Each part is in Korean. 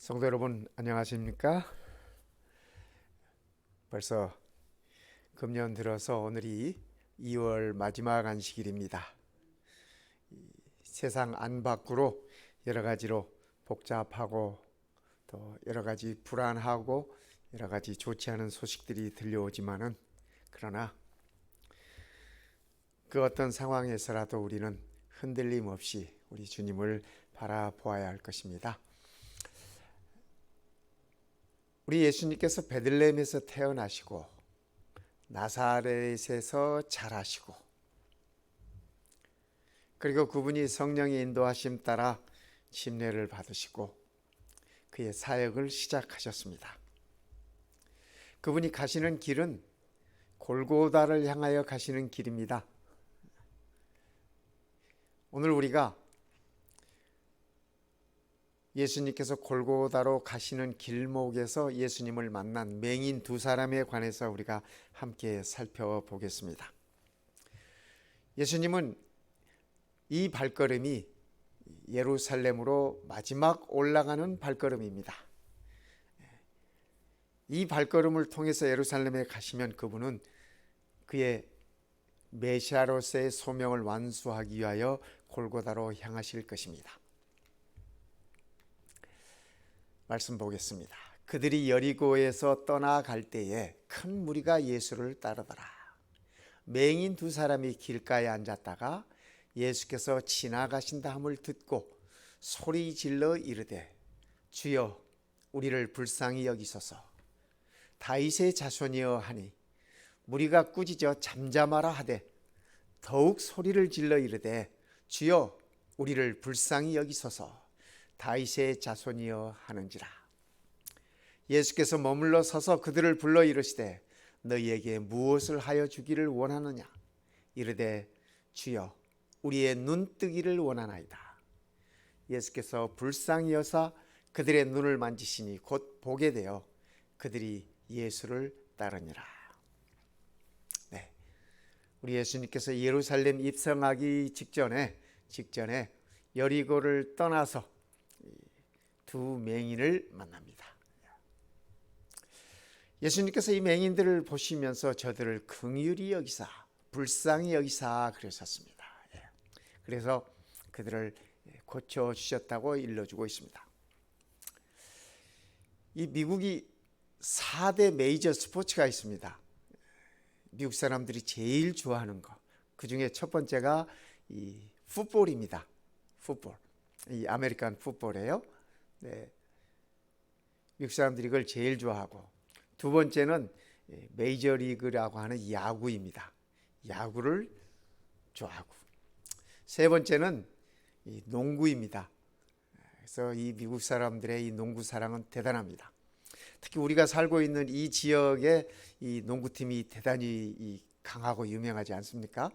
성도 여러분 안녕하십니까? 벌써 금년 들어서 오늘이 2월 마지막 안식일입니다. 세상 안팎으로 여러 가지로 복잡하고 또 여러 가지 불안하고 여러 가지 좋지 않은 소식들이 들려오지만은 그러나 그 어떤 상황에서라도 우리는 흔들림 없이 우리 주님을 바라보아야 할 것입니다. 우리 예수님께서 베들레헴에서 태어나시고 나사렛에서 자라시고 그리고 그분이 성령의 인도하심 따라 침례를 받으시고 그의 사역을 시작하셨습니다. 그분이 가시는 길은 골고다를 향하여 가시는 길입니다. 오늘 우리가 예수님께서 골고다로 가시는 길목에서 예수님을 만난 맹인 두 사람에 관해서 우리가 함께 살펴보겠습니다. 예수님은 이 발걸음이 예루살렘으로 마지막 올라가는 발걸음입니다. 이 발걸음을 통해서 예루살렘에 가시면 그분은 그의 메시아로서의 소명을 완수하기 위하여 골고다로 향하실 것입니다. 말씀 보겠습니다. 그들이 여리고에서 떠나갈 때에 큰 무리가 예수를 따르더라. 맹인 두 사람이 길가에 앉았다가 예수께서 지나가신다 함을 듣고 소리 질러 이르되 주여 우리를 불쌍히 여기소서. 다윗의 자손이여 하니 무리가 꾸짖어 잠잠하라 하되 더욱 소리를 질러 이르되 주여 우리를 불쌍히 여기소서. 다윗의 자손이여 하는지라. 예수께서 머물러 서서 그들을 불러 이르시되 너희에게 무엇을 하여 주기를 원하느냐. 이르되 주여 우리의 눈뜨기를 원하나이다. 예수께서 불쌍히 여사 그들의 눈을 만지시니 곧 보게 되어 그들이 예수를 따르니라. 네, 우리 예수님께서 예루살렘 입성하기 직전에 여리고를 떠나서 두 맹인을 만납니다. 예수님께서 이 맹인들을 보시면서 저들을 긍휼히 여기사 불쌍히 여기사 그러셨습니다. 그래서 그들을 고쳐주셨다고 일러주고 있습니다. 이 미국이 4대 메이저 스포츠가 있습니다. 미국 사람들이 제일 좋아하는 거. 그 중에 첫 번째가 이 풋볼입니다. 풋볼. 이 아메리칸 풋볼이에요. 네. 미국 사람들이 이걸 제일 좋아하고, 두 번째는 메이저리그라고 하는 야구입니다. 야구를 좋아하고, 세 번째는 이 농구입니다. 그래서 이 미국 사람들의 이 농구 사랑은 대단합니다. 특히 우리가 살고 있는 이 지역에 이 농구팀이 대단히 강하고 유명하지 않습니까?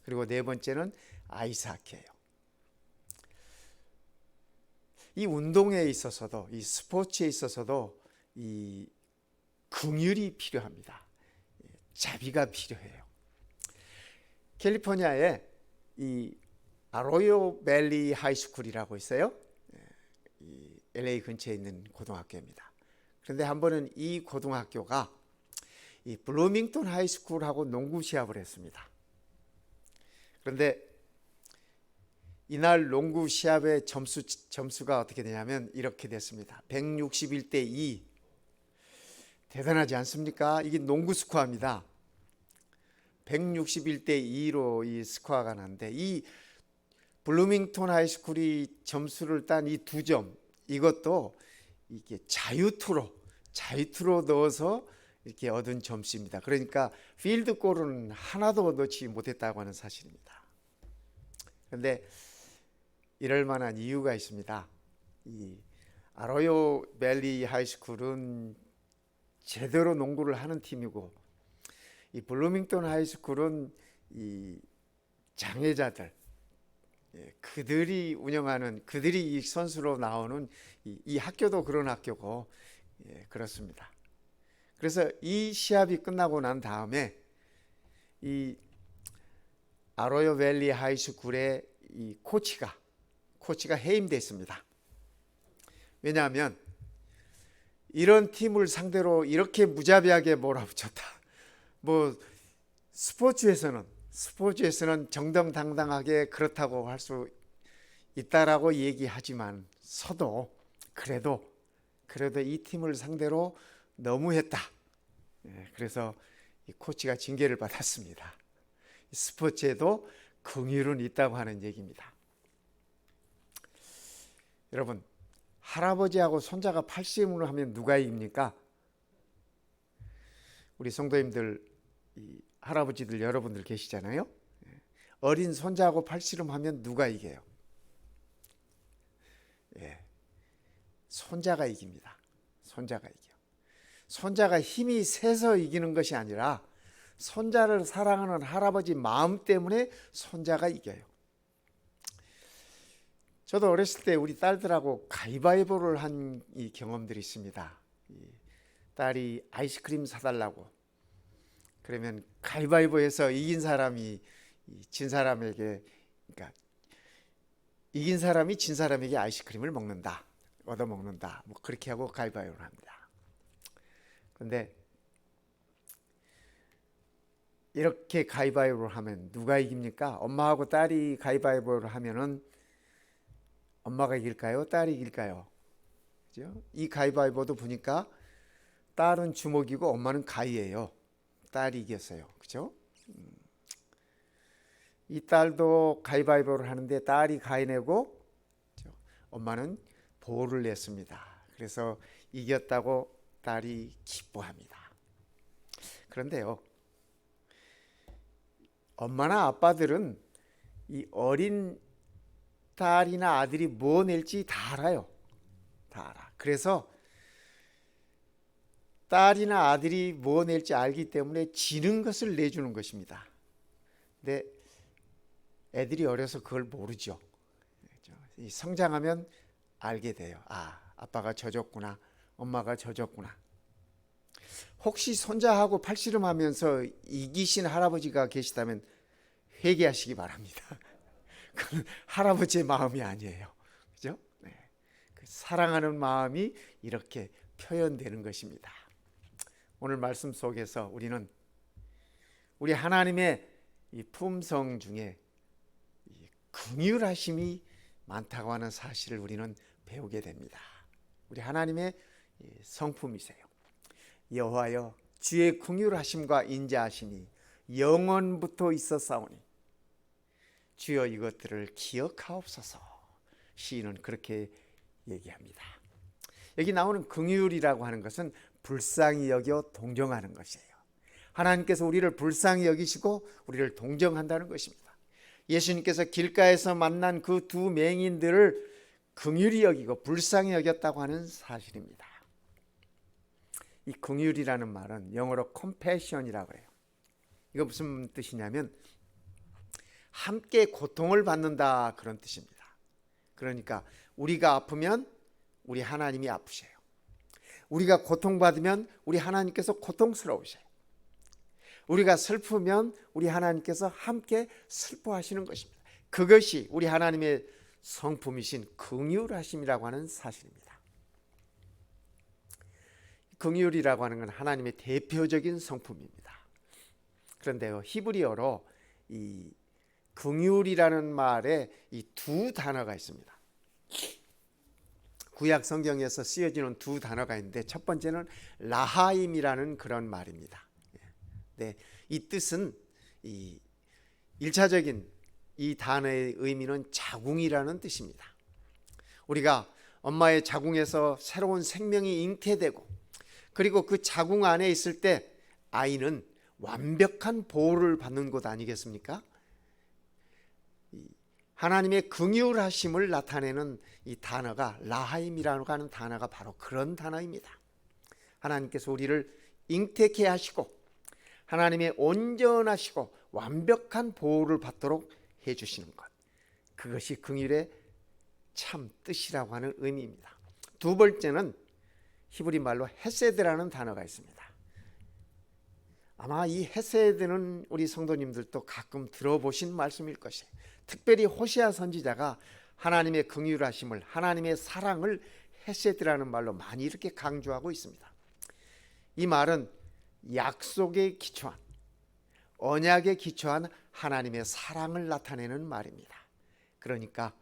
그리고 네 번째는 아이스하키예요. 이 운동에 있어서도 이 스포츠에 있어서도 이 긍휼이 필요합니다. 자비가 필요해요. 캘리포니아에 이 아로요 밸리 하이스쿨이라고 있어요. 이 LA 근처에 있는 고등학교입니다. 그런데 한 번은 이 고등학교가 이 블루밍턴 하이스쿨하고 농구 시합을 했습니다. 그런데 이날 농구 시합의 점수가 어떻게 되냐면 이렇게 됐습니다. 161대 2. 대단하지 않습니까? 이게 농구 스코어입니다. 161대 2로 이 스코어가 났는데 이 블루밍턴 하이스쿨이 점수를 딴 이 2점, 이것도 이게 자유투로 넣어서 이렇게 얻은 점수입니다. 그러니까 필드골은 하나도 넣지 못했다고 하는 사실입니다. 그런데 이럴 만한 이유가 있습니다. 이 아로요 밸리 하이스쿨은 제대로 농구를 하는 팀이고, 이 블루밍턴 하이스쿨은 이 장애자들, 그들이 운영하는, 그들이 이 선수로 나오는 이 학교도 그런 학교고, 그렇습니다. 그래서 이 시합이 끝나고 난 다음에 이 아로요 밸리 하이스쿨의 이 코치가 해임됐습니다. 왜냐하면 이런 팀을 상대로 이렇게 무자비하게 몰아붙였다. 뭐 스포츠에서는 정정당당하게 그렇다고 할 수 있다라고 얘기하지만 서도 그래도 이 팀을 상대로 너무했다. 그래서 이 코치가 징계를 받았습니다. 스포츠에도 긍휼은 있다고 하는 얘기입니다. 여러분, 할아버지하고 손자가 팔씨름을 하면 누가 이깁니까? 우리 성도님들, 할아버지들 여러분들 계시잖아요. 어린 손자하고 팔씨름 하면 누가 이겨요? 손자가 이깁니다. 손자가 이겨. 손자가 힘이 세서 이기는 것이 아니라 손자를 사랑하는 할아버지 마음 때문에 손자가 이겨요. 저도 어렸을 때 우리 딸들하고 가위바위보를 한 이 경험들이 있습니다. 딸이 아이스크림 사달라고 그러면 가위바위보에서 이긴 사람이 진 사람에게, 그러니까 이긴 사람이 진 사람에게 아이스크림을 먹는다, 얻어 먹는다, 뭐 그렇게 하고 가위바위보를 합니다. 그런데 이렇게 가위바위보를 하면 누가 이깁니까? 엄마하고 딸이 가위바위보를 하면은 엄마가 이길까요? 딸이 이길까요? 그죠? 이 가위바위보도 보니까 딸은 주먹이고 엄마는 가위예요. 딸이 이겼어요. 그죠? 이 딸도 가위바위보를 하는데 딸이 가위 내고 엄마는 보를 냈습니다. 그래서 이겼다고 딸이 기뻐합니다. 그런데요, 엄마나 아빠들은 이 어린 딸이나 아들이 뭐 낼지 다 알아요. 다 알아. 그래서 딸이나 아들이 뭐 낼지 알기 때문에 지는 것을 내주는 것입니다. 근데 애들이 어려서 그걸 모르죠. 성장하면 알게 돼요. 아, 아빠가 져줬구나, 엄마가 져줬구나. 혹시 손자하고 팔씨름하면서 이기신 할아버지가 계시다면 회개하시기 바랍니다. 그건 할아버지의 마음이 아니에요. 그죠? 네. 그 사랑하는 마음이 이렇게 표현되는 것입니다. 오늘 말씀 속에서 우리는 우리 하나님의 이 품성 중에 이 긍휼하심이 많다고 하는 사실을 우리는 배우게 됩니다. 우리 하나님의 성품이세요. 여호와여, 주의 긍휼하심과 인자하심이 영원부터 있었사오니 주여 이것들을 기억하옵소서. 시인은 그렇게 얘기합니다. 여기 나오는 긍휼이라고 하는 것은 불쌍히 여겨 동정하는 것이에요. 하나님께서 우리를 불쌍히 여기시고 우리를 동정한다는 것입니다. 예수님께서 길가에서 만난 그 두 맹인들을 긍휼히 여기고 불쌍히 여겼다고 하는 사실입니다. 이 긍휼이라는 말은 영어로 compassion이라고 해요. 이거 무슨 뜻이냐면 함께 고통을 받는다, 그런 뜻입니다. 그러니까 우리가 아프면 우리 하나님이 아프세요. 우리가 고통받으면 우리 하나님께서 고통스러우세요. 우리가 슬프면 우리 하나님께서 함께 슬퍼하시는 것입니다. 그것이 우리 하나님의 성품이신 긍휼하심이라고 하는 사실입니다. 긍휼이라고 하는 건 하나님의 대표적인 성품입니다. 그런데요, 히브리어로 이 긍휼이라는 말에 이 두 단어가 있습니다. 구약 성경에서 쓰여지는 두 단어가 있는데 첫 번째는 라하임이라는 그런 말입니다. 네, 이 뜻은 이 1차적인 이 단어의 의미는 자궁이라는 뜻입니다. 우리가 엄마의 자궁에서 새로운 생명이 잉태되고 그리고 그 자궁 안에 있을 때 아이는 완벽한 보호를 받는 것 아니겠습니까? 하나님의 긍휼하심을 나타내는 이 단어가 라하임이라고 하는 단어가 바로 그런 단어입니다. 하나님께서 우리를 잉태케 하시고 하나님의 온전하시고 완벽한 보호를 받도록 해주시는 것, 그것이 긍휼의 참 뜻이라고 하는 의미입니다. 두 번째는 히브리 말로 헤세드라는 단어가 있습니다. 아마 이 헤세드는 우리 성도님들도 가끔 들어보신 말씀일 것이에요. 특별히 호시아 선지자가 하나님의 긍휼하심을, 하나님의 사랑을 헤세드라는 말로 많이 이렇게 강조하고 있습니다. 이 말은 약속에 기초한, 언약에 기초한 하나님의 사랑을 나타내는 말입니다. 그러니까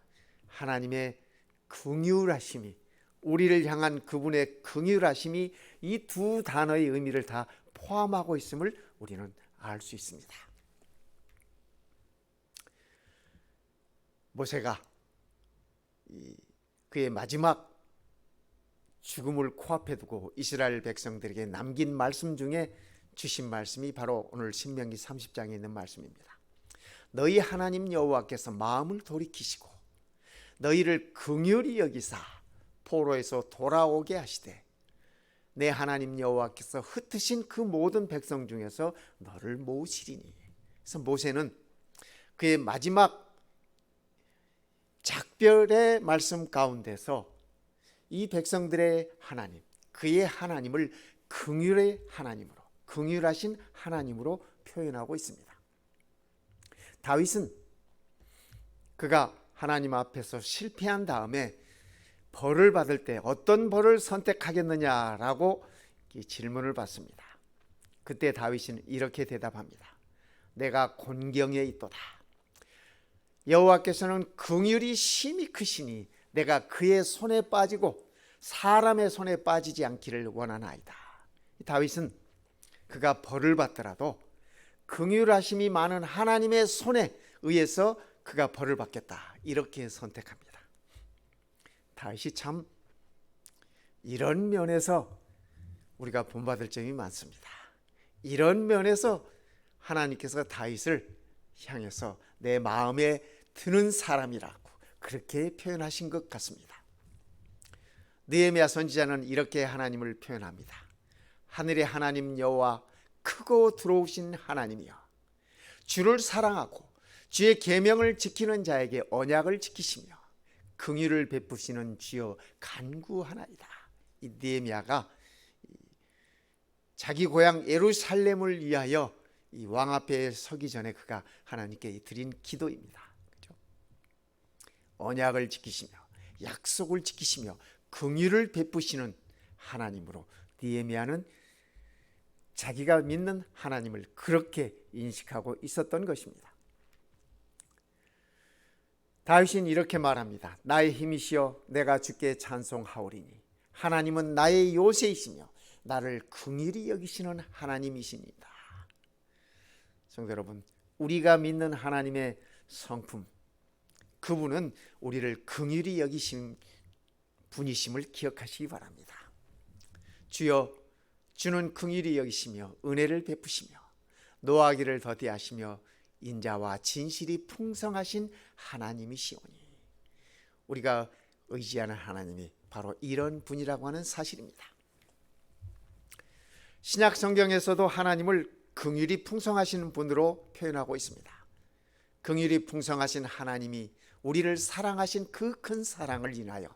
하나님의 긍휼하심이, 우리를 향한 그분의 긍휼하심이 이 두 단어의 의미를 다 포함하고 있음을 우리는 알 수 있습니다. 모세가 그의 마지막 죽음을 코앞에 두고 이스라엘 백성들에게 남긴 말씀 중에 주신 말씀이 바로 오늘 신명기 30장에 있는 말씀입니다. 너희 하나님 여호와께서 마음을 돌이키시고 너희를 긍휼히 여기사 포로에서 돌아오게 하시되 내 하나님 여호와께서 흩으신 그 모든 백성 중에서 너를 모으시리니. 그래서 모세는 그의 마지막 작별의 말씀 가운데서 이 백성들의 하나님, 그의 하나님을 긍휼의 하나님으로, 긍휼하신 하나님으로 표현하고 있습니다. 다윗은 그가 하나님 앞에서 실패한 다음에 벌을 받을 때 어떤 벌을 선택하겠느냐라고 질문을 받습니다. 그때 다윗은 이렇게 대답합니다. 내가 곤경에 있도다. 여호와께서는 긍휼이 심히 크시니 내가 그의 손에 빠지고 사람의 손에 빠지지 않기를 원하나이다. 다윗은 그가 벌을 받더라도 긍휼하심이 많은 하나님의 손에 의해서 그가 벌을 받겠다, 이렇게 선택합니다. 다윗이 참 이런 면에서 우리가 본받을 점이 많습니다. 이런 면에서 하나님께서 다윗을 향해서 내 마음에 드는 사람이라고 그렇게 표현하신 것 같습니다. 느헤미야 선지자는 이렇게 하나님을 표현합니다. 하늘의 하나님 여호와, 크고 들어오신 하나님이여, 주를 사랑하고 주의 계명을 지키는 자에게 언약을 지키시며 긍휼을 베푸시는 주여 간구하나이다. 이 느헤미야가 자기 고향 예루살렘을 위하여 이 왕 앞에 서기 전에 그가 하나님께 드린 기도입니다. 그렇죠? 언약을 지키시며 약속을 지키시며 긍휼을 베푸시는 하나님으로 느헤미야는 자기가 믿는 하나님을 그렇게 인식하고 있었던 것입니다. 다윗은 이렇게 말합니다. 나의 힘이시여 내가 주께 찬송하오리니 하나님은 나의 요새이시며 나를 긍휼히 여기시는 하나님이십니다. 성도 여러분, 우리가 믿는 하나님의 성품, 그분은 우리를 긍휼히 여기신 분이심을 기억하시기 바랍니다. 주여, 주는 긍휼히 여기시며 은혜를 베푸시며 노하기를 더디하시며 인자와 진실이 풍성하신 하나님이시오니. 우리가 의지하는 하나님이 바로 이런 분이라고 하는 사실입니다. 신약 성경에서도 하나님을 긍휼이 풍성하신 분으로 표현하고 있습니다. 긍휼이 풍성하신 하나님이 우리를 사랑하신 그 큰 사랑을 인하여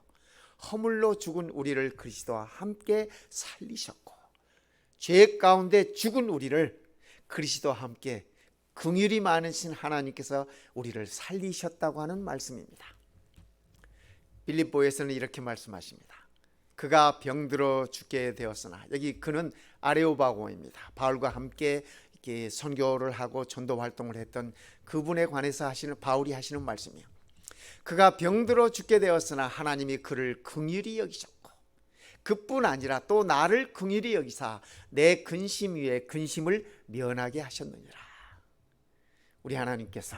허물로 죽은 우리를 그리스도와 함께 살리셨고 죄 가운데 죽은 우리를 그리스도와 함께 긍휼이 많으신 하나님께서 우리를 살리셨다고 하는 말씀입니다. 빌립보에서는 이렇게 말씀하십니다. 그가 병들어 죽게 되었으나, 여기 그는 아레오바고입니다. 바울과 함께 이렇게 선교를 하고 전도 활동을 했던 그분에 관해서 하시는, 바울이 하시는 말씀이에요. 그가 병들어 죽게 되었으나 하나님이 그를 긍휼히 여기셨고 그뿐 아니라 또 나를 긍휼히 여기사 내 근심 위에 근심을 면하게 하셨느니라. 우리 하나님께서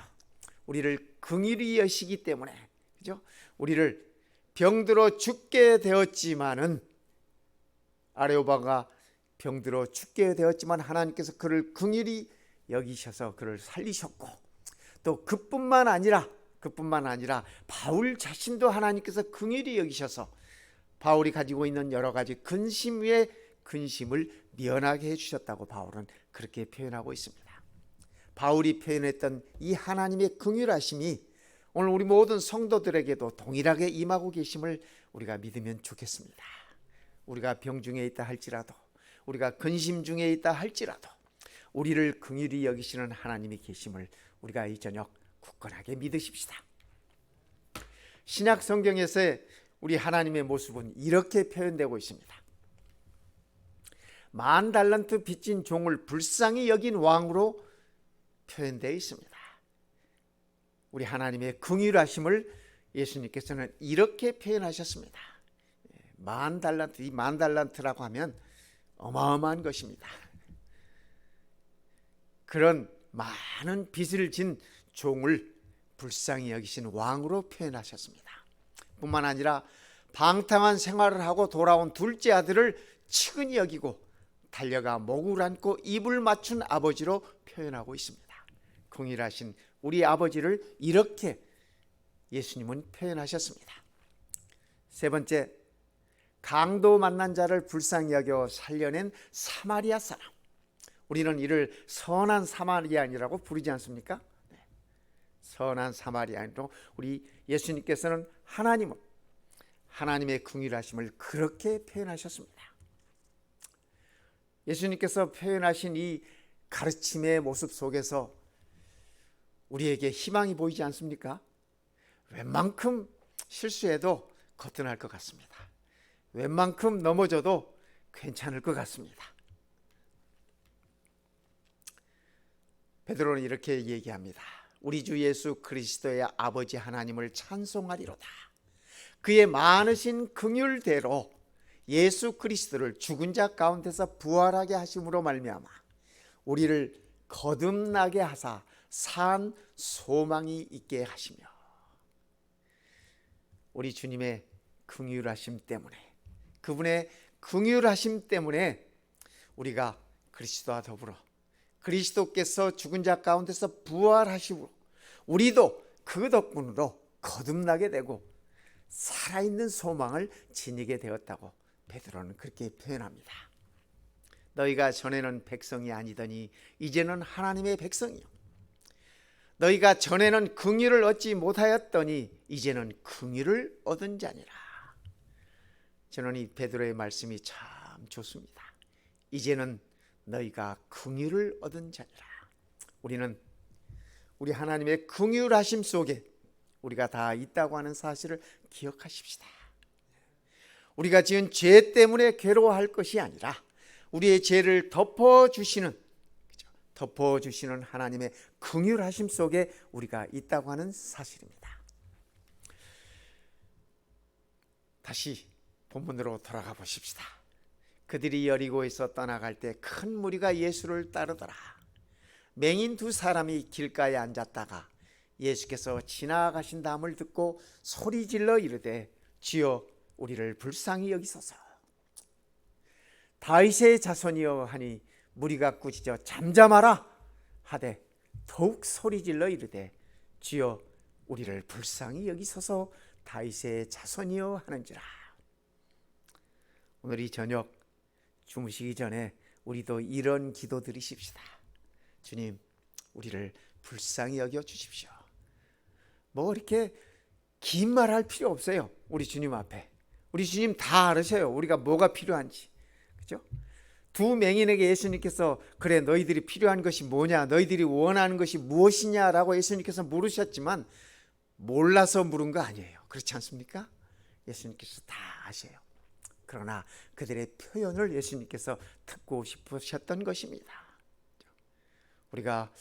우리를 긍휼히 여시기 때문에, 그죠? 우리를 병들어 죽게 되었지만은, 아레오바가 병들어 죽게 되었지만 하나님께서 그를 긍휼히 여기셔서 그를 살리셨고, 또 그뿐만 아니라 바울 자신도 하나님께서 긍휼히 여기셔서 바울이 가지고 있는 여러 가지 근심 위에 근심을 면하게 해주셨다고 바울은 그렇게 표현하고 있습니다. 바울이 표현했던 이 하나님의 긍휼하심이 오늘 우리 모든 성도들에게도 동일하게 임하고 계심을 우리가 믿으면 좋겠습니다. 우리가 병중에 있다 할지라도, 우리가 근심 중에 있다 할지라도 우리를 긍휼히 여기시는 하나님이 계심을 우리가 이 저녁 굳건하게 믿으십시다. 신약 성경에서 우리 하나님의 모습은 이렇게 표현되고 있습니다. 10,000달란트 빚진 종을 불쌍히 여긴 왕으로 표현되어 있습니다. 우리 하나님의 긍휼하심을 예수님께서는 이렇게 표현하셨습니다. 10,000달란트, 이 10,000달란트라고 하면 어마어마한 것입니다. 그런 많은 빚을 진 종을 불쌍히 여기신 왕으로 표현하셨습니다. 뿐만 아니라 방탕한 생활을 하고 돌아온 둘째 아들을 측은히 여기고 달려가 목을 안고 입을 맞춘 아버지로 표현하고 있습니다. 긍휼하신 우리 아버지를 이렇게 예수님은 표현하셨습니다. 세 번째, 강도 만난 자를 불쌍히 여겨 살려낸 사마리아 사람. 우리는 이를 선한 사마리아인이라고 부르지 않습니까? 선한 사마리아인으로 우리 예수님께서는 하나님의 긍휼하심을 그렇게 표현하셨습니다. 예수님께서 표현하신 이 가르침의 모습 속에서 우리에게 희망이 보이지 않습니까? 웬만큼 실수해도 거뜬할 것 같습니다. 웬만큼 넘어져도 괜찮을 것 같습니다. 베드로는 이렇게 얘기합니다. 우리 주 예수 그리스도의 아버지 하나님을 찬송하리로다. 그의 많으신 긍휼대로 예수 그리스도를 죽은 자 가운데서 부활하게 하심으로 말미암아 우리를 거듭나게 하사 산 소망이 있게 하시며, 우리 주님의 긍휼하심 때문에, 그분의 긍휼하심 때문에 우리가 그리스도와 더불어 그리스도께서 죽은 자 가운데서 부활하시고 우리도 그 덕분으로 거듭나게 되고 살아있는 소망을 지니게 되었다고 베드로는 그렇게 표현합니다. 너희가 전에는 백성이 아니더니 이제는 하나님의 백성이요, 너희가 전에는 긍휼을 얻지 못하였더니 이제는 긍휼을 얻은 자니라. 저는 이 베드로의 말씀이 참 좋습니다. 이제는 너희가 긍휼을 얻은 자니라. 우리는 우리 하나님의 긍휼하심 속에 우리가 다 있다고 하는 사실을 기억하십시다. 우리가 지은 죄 때문에 괴로워할 것이 아니라 우리의 죄를 덮어주시는 하나님의 긍휼하심 속에 우리가 있다고 하는 사실입니다. 다시 본문으로 돌아가 보십시다. 그들이 여리고에서 떠나갈 때 큰 무리가 예수를 따르더라. 맹인 두 사람이 길가에 앉았다가 예수께서 지나가신다함을 듣고 소리질러 이르되 주여 우리를 불쌍히 여기소서. 다윗의 자손이여 하니 무리가 꾸짖어 잠잠하라 하되 더욱 소리질러 이르되 주여 우리를 불쌍히 여기소서 다윗의 자손이여 하는지라. 오늘 이 저녁 주무시기 전에 우리도 이런 기도 드리십시다. 주님, 우리를 불쌍히 여겨 주십시오. 뭐 이렇게 긴 말할 필요 없어요. 우리 주님 앞에. 우리 주님 다 알으셔요. 우리가 뭐가 필요한지. 그죠? 두 맹인에게 예수님께서 그래 너희들이 필요한 것이 뭐냐, 너희들이 원하는 것이 무엇이냐라고 예수님께서 물으셨지만 몰라서 물은 거 아니에요. 그렇지 않습니까? 예수님께서 다 아셔요. 그러나 그들의 표현을 예수님께서 듣고 싶으셨던 것입니다. 우리가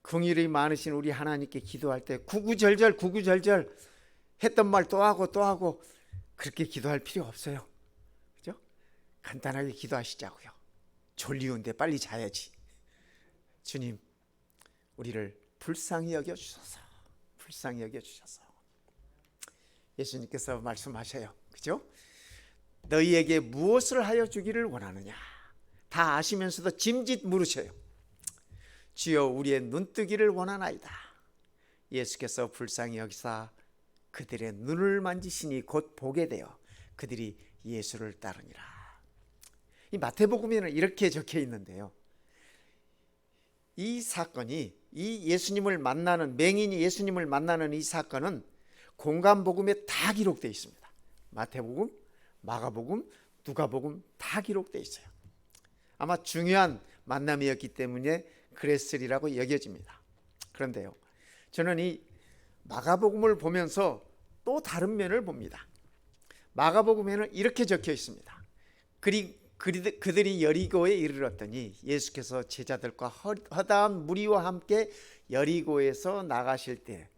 긍휼이 많으신 우리 하나님께 기도할 때 구구절절 했던 말 또 하고 그렇게 기도할 필요 없어요. 그죠? 간단하게 기도하시자고요. 졸리운데 빨리 자야지. 주님, 우리를 불쌍히 여겨 주소서. 불쌍히 여겨 주셔서. 예수님께서 말씀하셔요. 그죠? 너희에게 무엇을 하여 주기를 원하느냐? 다 아시면서도 짐짓 물으셔요. 주여 우리의 눈뜨기를 원하나이다. 예수께서 불쌍히 여기사 그들의 눈을 만지시니 곧 보게 되어 그들이 예수를 따르니라. 이 마태복음에는 이렇게 적혀 있는데요. 이 사건이, 이 예수님을 만나는, 맹인이 예수님을 만나는 이 사건은 공간복음에 다 기록되어 있습니다. 마태복음, 마가복음, 누가복음 다 기록되어 있어요. 아마 중요한 만남이었기 때문에 그랬으리라고 여겨집니다. 그런데요, 저는 이 마가복음을 보면서 또 다른 면을 봅니다. 마가복음에는 이렇게 적혀 있습니다. 그들이 여리고에 이르렀더니 예수께서 제자들과 허다한 무리와 함께 여리고에서 나가실 때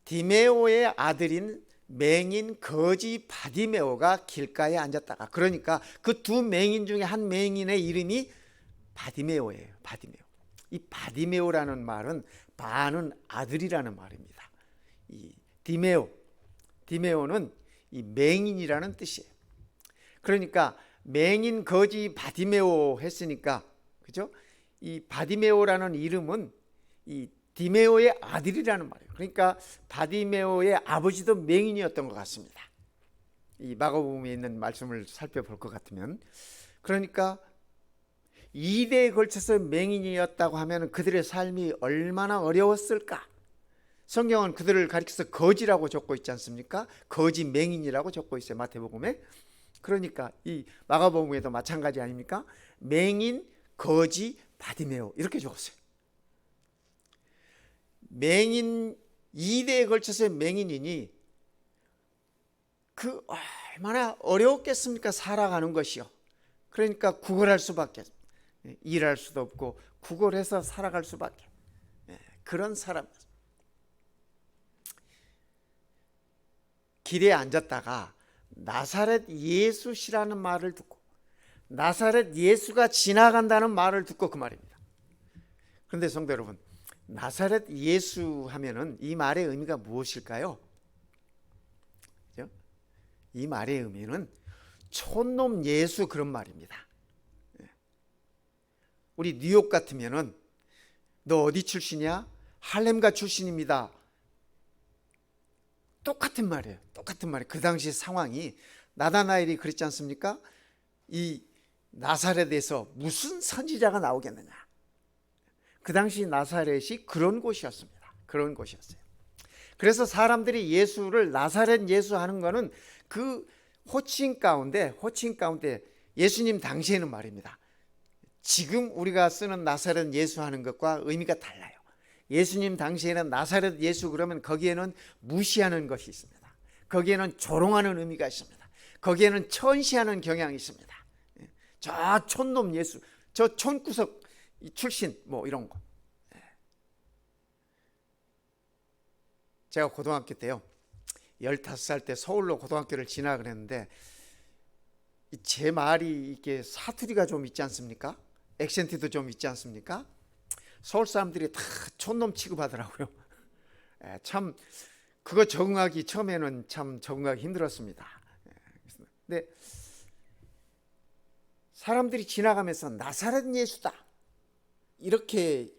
디메오의 아들인 맹인 거지 바디메오가 길가에 앉았다가, 그러니까 그 두 맹인 중에 한 맹인의 이름이 바디메오예요. 바디메오. 이 바디메오라는 말은 바는 아들이라는 말입니다. 이 디메오는 이 맹인이라는 뜻이에요. 그러니까 맹인 거지 바디메오 했으니까, 그죠? 이 바디메오라는 이름은 이 디메오의 아들이라는 말이에요. 그러니까 바디메오의 아버지도 맹인이었던 것 같습니다. 이 마가복음에 있는 말씀을 살펴볼 것 같으면, 그러니까 2대에 걸쳐서 맹인이었다고 하면 그들의 삶이 얼마나 어려웠을까? 성경은 그들을 가리켜서 거지라고 적고 있지 않습니까? 거지 맹인이라고 적고 있어요, 마태복음에. 그러니까 이 마가복음에도 마찬가지 아닙니까? 맹인, 거지, 바디메오 이렇게 적었어요. 맹인, 2대에 걸쳐서 맹인이니 그 얼마나 어려웠겠습니까? 살아가는 것이요. 그러니까 구걸할 수밖에, 일할 수도 없고 구걸해서 살아갈 수밖에, 그런 사람. 길에 앉았다가 나사렛 예수시라는 말을 듣고, 나사렛 예수가 지나간다는 말을 듣고 그 말입니다. 그런데 성도 여러분, 나사렛 예수 하면은 이 말의 의미가 무엇일까요? 그죠? 이 말의 의미는 촌놈 예수, 그런 말입니다. 우리 뉴욕 같으면은 너 어디 출신이야? 할렘가 출신입니다. 똑같은 말이에요. 똑같은 말이에요. 그 당시 상황이, 나다나엘이 그랬지 않습니까? 이 나사렛에서 무슨 선지자가 나오겠느냐. 그 당시 나사렛이 그런 곳이었습니다. 그런 곳이었어요. 그래서 사람들이 예수를 나사렛 예수 하는 거는 그 호칭 가운데 예수님 당시에는 말입니다. 지금 우리가 쓰는 나사렛 예수 하는 것과 의미가 달라요. 예수님 당시에는 나사렛 예수 그러면 거기에는 무시하는 것이 있습니다. 거기에는 조롱하는 의미가 있습니다. 거기에는 천시하는 경향이 있습니다. 저 촌놈 예수, 저 촌구석 출신, 뭐 이런 거. 제가 고등학교 때요, 15살 때 서울로 고등학교를 진학을 했는데, 제 말이 이렇게 사투리가 좀 있지 않습니까? 액센트도 좀 있지 않습니까? 서울 사람들이 다 촌놈 취급하더라고요. 참 그거 적응하기, 처음에는 참 적응하기 힘들었습니다. 근데 사람들이 지나가면서 나사렛 예수다 이렇게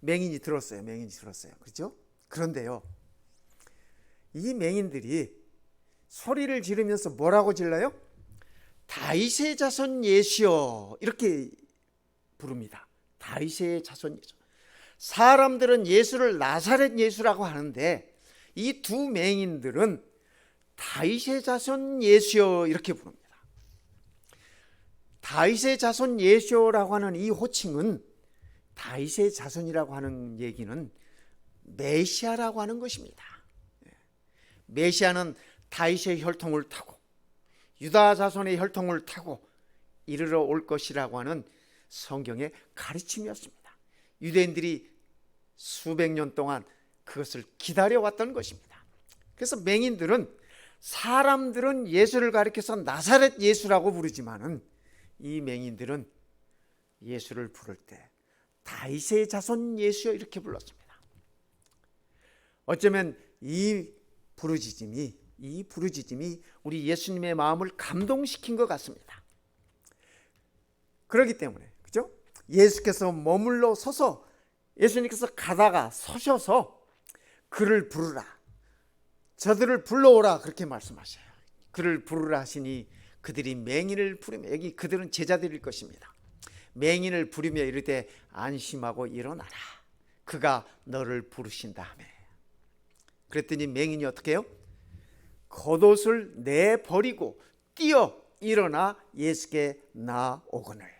맹인이 들었어요. 그렇죠? 그런데요, 이 맹인들이 소리를 지르면서 뭐라고 질러요? 다윗의 자손 예수여, 이렇게 부릅니다. 다윗의 자손 예수. 사람들은 예수를 나사렛 예수라고 하는데 이 두 맹인들은 다윗의 자손 예수여 이렇게 부릅니다. 다윗의 자손 예수라고 하는 이 호칭은, 다윗의 자손이라고 하는 얘기는 메시아라고 하는 것입니다. 메시아는 다윗의 혈통을 타고 유다 자손의 혈통을 타고 이르러 올 것이라고 하는 성경의 가르침이었습니다. 유대인들이 수백 년 동안 그것을 기다려왔던 것입니다. 그래서 맹인들은, 사람들은 예수를 가리켜서 나사렛 예수라고 부르지만은 이 맹인들은 예수를 부를 때 다윗의 자손 예수여 이렇게 불렀습니다. 어쩌면 이 부르짖음이 우리 예수님의 마음을 감동시킨 것 같습니다. 그렇기 때문에, 그죠? 예수께서 머물러 서서, 예수님께서 가다가 서셔서 그를 부르라, 저들을 불러오라, 그렇게 말씀하셔요. 그를 부르라 하시니 그들이 맹인을 부르며, 여기 그들은 제자들일 것입니다. 맹인을 부르며 이르되 안심하고 일어나라, 그가 너를 부르신다 하며. 그랬더니 맹인이 어떻게 해요? 겉옷을 내버리고 뛰어 일어나 예수께 나오거늘.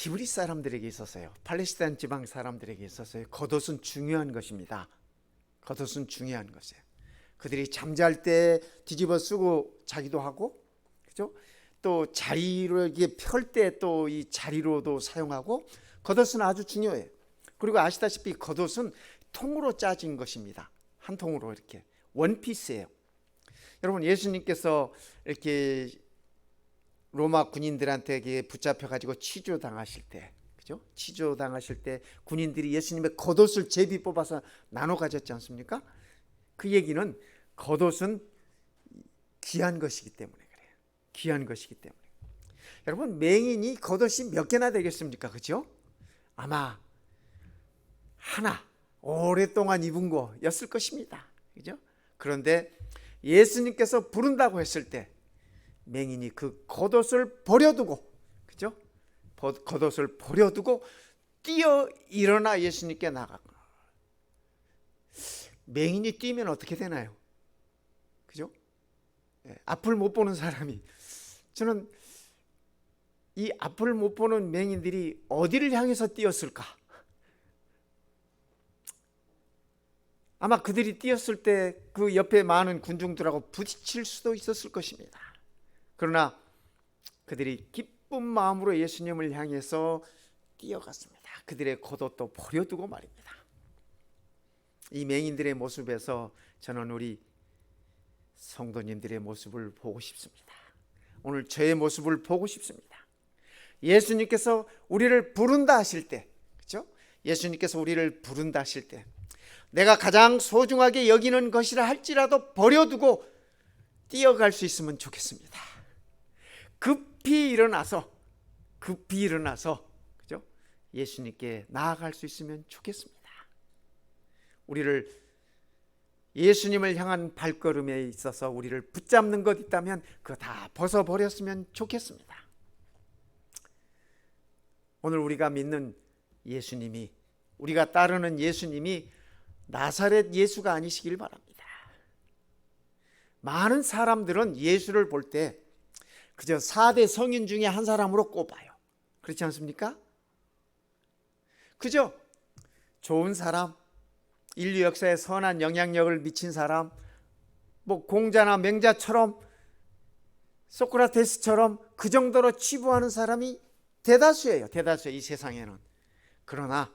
히브리 사람들에게 있었어요. 팔레스타인 지방 사람들에게 있었어요. 겉옷은 중요한 것입니다. 겉옷은 중요한 것이에요. 그들이 잠잘 때 뒤집어 쓰고 자기도 하고, 그죠? 또 자리로 이게 펼 때 또 이 자리로도 사용하고, 겉옷은 아주 중요해요. 그리고 아시다시피 겉옷은 통으로 짜진 것입니다. 한 통으로 이렇게 원피스예요. 여러분, 예수님께서 이렇게 로마 군인들한테 붙잡혀 가지고 치조 당하실 때, 그죠? 치조 당하실 때 군인들이 예수님의 겉옷을 제비 뽑아서 나눠 가졌지 않습니까? 그 얘기는 겉옷은 귀한 것이기 때문에 그래요. 귀한 것이기 때문에. 여러분, 맹인이 겉옷이 몇 개나 되겠습니까? 그죠? 아마 하나, 오랫동안 입은 거였을 것입니다. 그죠? 그런데 예수님께서 부른다고 했을 때 맹인이 그 겉옷을 버려두고, 그죠? 겉옷을 버려두고 뛰어 일어나 예수님께 나가고. 맹인이 뛰면 어떻게 되나요? 그죠? 앞을 못 보는 사람이, 저는 이 앞을 못 보는 맹인들이 어디를 향해서 뛰었을까? 아마 그들이 뛰었을 때 그 옆에 많은 군중들하고 부딪힐 수도 있었을 것입니다. 그러나 그들이 기쁜 마음으로 예수님을 향해서 뛰어갔습니다. 그들의 겉옷도 버려두고 말입니다. 이 맹인들의 모습에서 저는 우리 성도님들의 모습을 보고 싶습니다. 오늘 저의 모습을 보고 싶습니다. 예수님께서 우리를 부른다 하실 때, 그렇죠? 예수님께서 우리를 부른다 하실 때 내가 가장 소중하게 여기는 것이라 할지라도 버려두고 뛰어갈 수 있으면 좋겠습니다. 급히 일어나서 그죠? 예수님께 나아갈 수 있으면 좋겠습니다. 우리를 예수님을 향한 발걸음에 있어서 우리를 붙잡는 것 있다면 그거 다 벗어버렸으면 좋겠습니다. 오늘 우리가 믿는 예수님이, 우리가 따르는 예수님이 나사렛 예수가 아니시길 바랍니다. 많은 사람들은 예수를 볼 때 그저 4대 성인 중에 한 사람으로 꼽아요. 그렇지 않습니까? 그죠? 좋은 사람, 인류 역사에 선한 영향력을 미친 사람, 뭐 공자나 맹자처럼, 소크라테스처럼 그 정도로 치부하는 사람이 대다수예요. 대다수예요, 이 세상에는. 그러나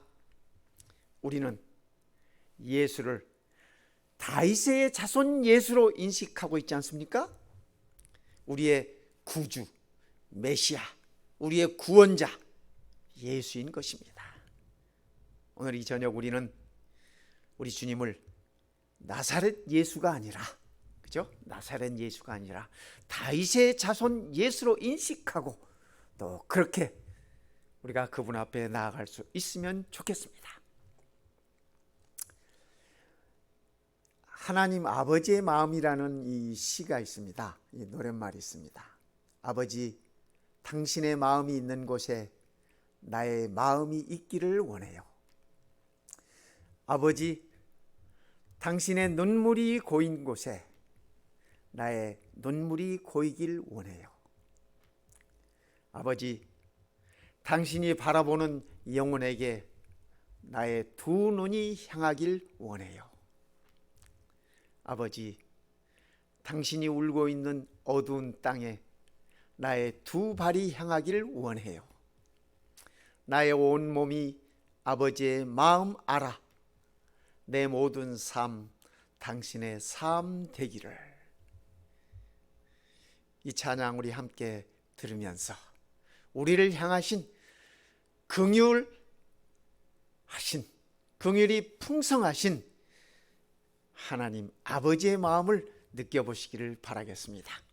우리는 예수를 다윗의 자손 예수로 인식하고 있지 않습니까? 우리의 구주, 메시아, 우리의 구원자 예수인 것입니다. 오늘 이 저녁 우리는 우리 주님을 나사렛 예수가 아니라, 그죠? 나사렛 예수가 아니라 다윗의 자손 예수로 인식하고 또 그렇게 우리가 그분 앞에 나아갈 수 있으면 좋겠습니다. 하나님 아버지의 마음이라는 이 시가 있습니다. 이 노랫말이 있습니다. 아버지, 당신의 마음이 있는 곳에 나의 마음이 있기를 원해요. 아버지, 당신의 눈물이 고인 곳에 나의 눈물이 고이길 원해요. 아버지, 당신이 바라보는 영혼에게 나의 두 눈이 향하길 원해요. 아버지, 당신이 울고 있는 어두운 땅에 나의 두 발이 향하길 원해요. 나의 온 몸이 아버지의 마음 알아 내 모든 삶 당신의 삶 되기를. 이 찬양 우리 함께 들으면서 우리를 향하신 긍휼이 풍성하신 하나님 아버지의 마음을 느껴보시기를 바라겠습니다.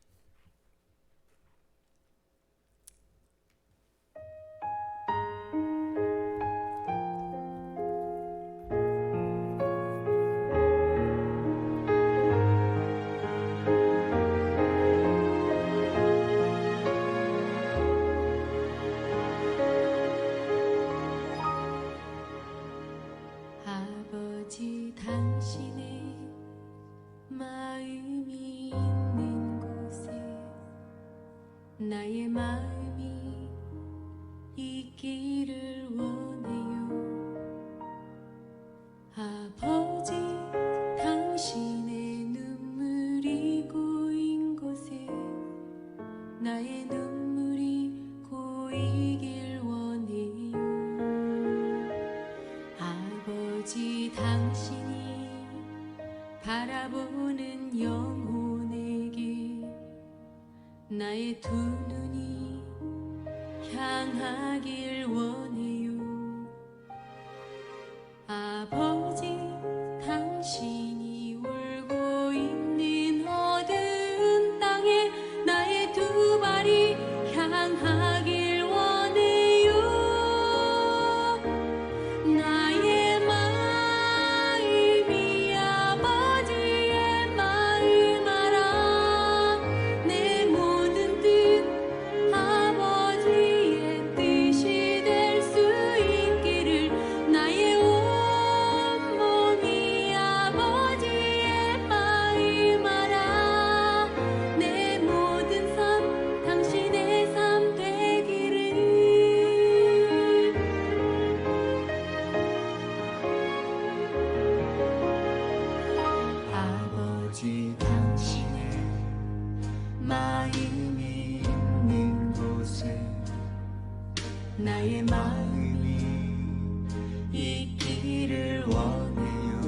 아버지, 당신의 마음이 있는 곳에 나의 마음이 있기를 있기를 원해요. 아버지, 당신의 눈물이 고인 곳에 나의 눈물이 고이길 원해요. 아버지, 당신이 바라보는 영혼에게 나의 두 눈이 향하길 원해요. 아버지, 당신이 울고 있는 어두운 땅에 나의 두 발이 향하길 원해요. 나의 마음이 아버지의 마음 알아. 내 모든 뜻 아버지의 뜻이 될 수 있기를 나의 온 몸이 아버지의 마음 알아. 내 모든 삶 당신의 삶 되기를. 아버지 당신의 마음이 있는 곳에 나의 마음이 있기를 원해요.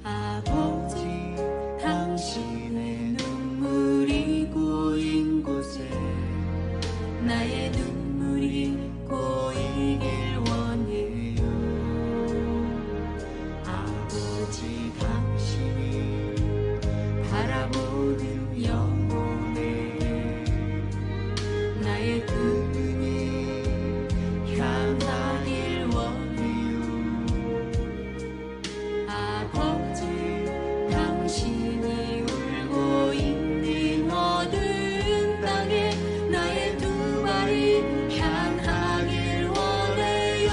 아버지, 당신의 눈물이 고인 곳에 나의 눈물이 고이길 원해요. 아버지 당신이 바라보는 영혼에 나의 두 눈이 향하길 원해요. 아버지, 당신이 울고 있는 어두운 땅에 나의 두 발이 향하길 원해요.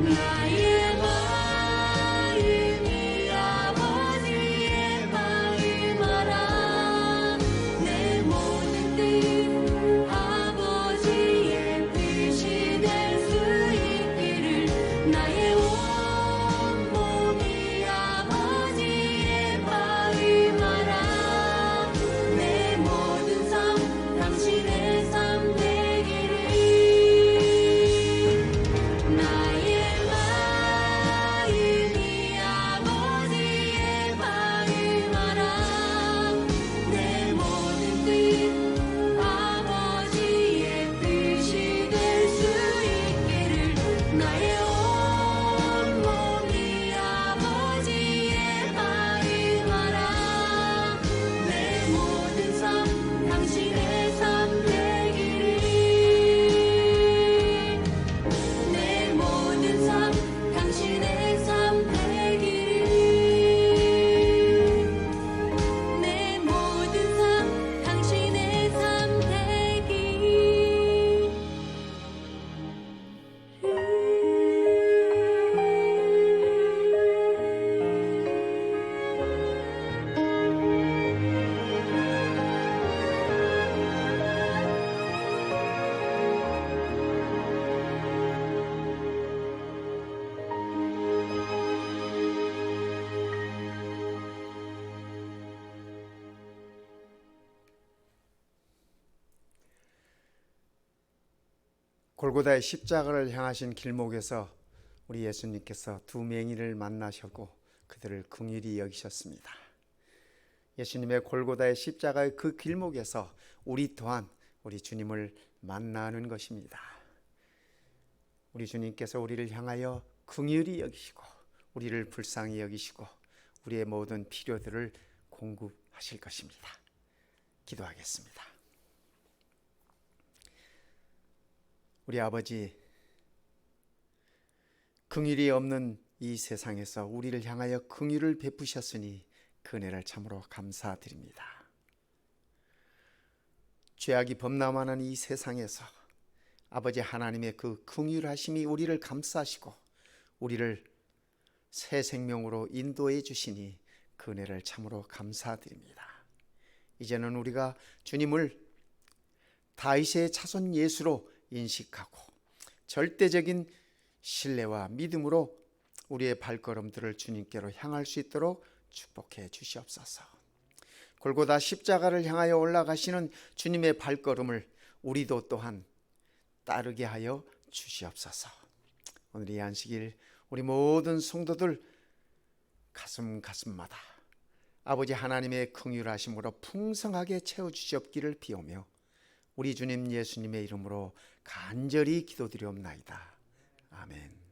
나의 마음이 아버지의 마음 알아. 내 모든 뜻 아버지의 뜻이 될 수 있기를 나의 온 몸이 아버지의 마음 알아. 내 모든 삶 당신의 삶 되기를. 나의 마음이 아버지의 마음 알아. 내 모든 뜻 아버지의 뜻이 될 수 있기를 나의 온 몸이 아버지의 마음 알아. 내 모든 삶 당신의 삶 되기를. 내 모든 삶 당신의 삶 되기를. 내 모든 삶 당신의 삶 골고다의 십자가를 향하신 길목에서 우리 예수님께서 두 맹인을 만나셨고 그들을 긍휼히 여기셨습니다. 예수님의 골고다의 십자가의 그 길목에서 우리 또한 우리 주님을 만나는 것입니다. 우리 주님께서 우리를 향하여 긍휼히 여기시고 우리를 불쌍히 여기시고 우리의 모든 필요들을 공급하실 것입니다. 기도하겠습니다. 우리 아버지, 긍휼이 없는 이 세상에서 우리를 향하여 긍휼을 베푸셨으니 그 은혜를 참으로 감사드립니다. 죄악이 범람하는 이 세상에서 아버지 하나님의 그 긍휼하심이 우리를 감싸시고 우리를 새 생명으로 인도해 주시니 그 은혜를 참으로 감사드립니다. 이제는 우리가 주님을 다윗의 자손 예수로 인식하고 절대적인 신뢰와 믿음으로 우리의 발걸음들을 주님께로 향할 수 있도록 축복해 주시옵소서. 골고다 십자가를 향하여 올라가시는 주님의 발걸음을 우리도 또한 따르게 하여 주시옵소서. 오늘 이 안식일 우리 모든 성도들 가슴마다 아버지 하나님의 긍휼하심으로 풍성하게 채워주시옵기를 비오며 우리 주님 예수님의 이름으로 간절히 기도드리옵나이다. 아멘.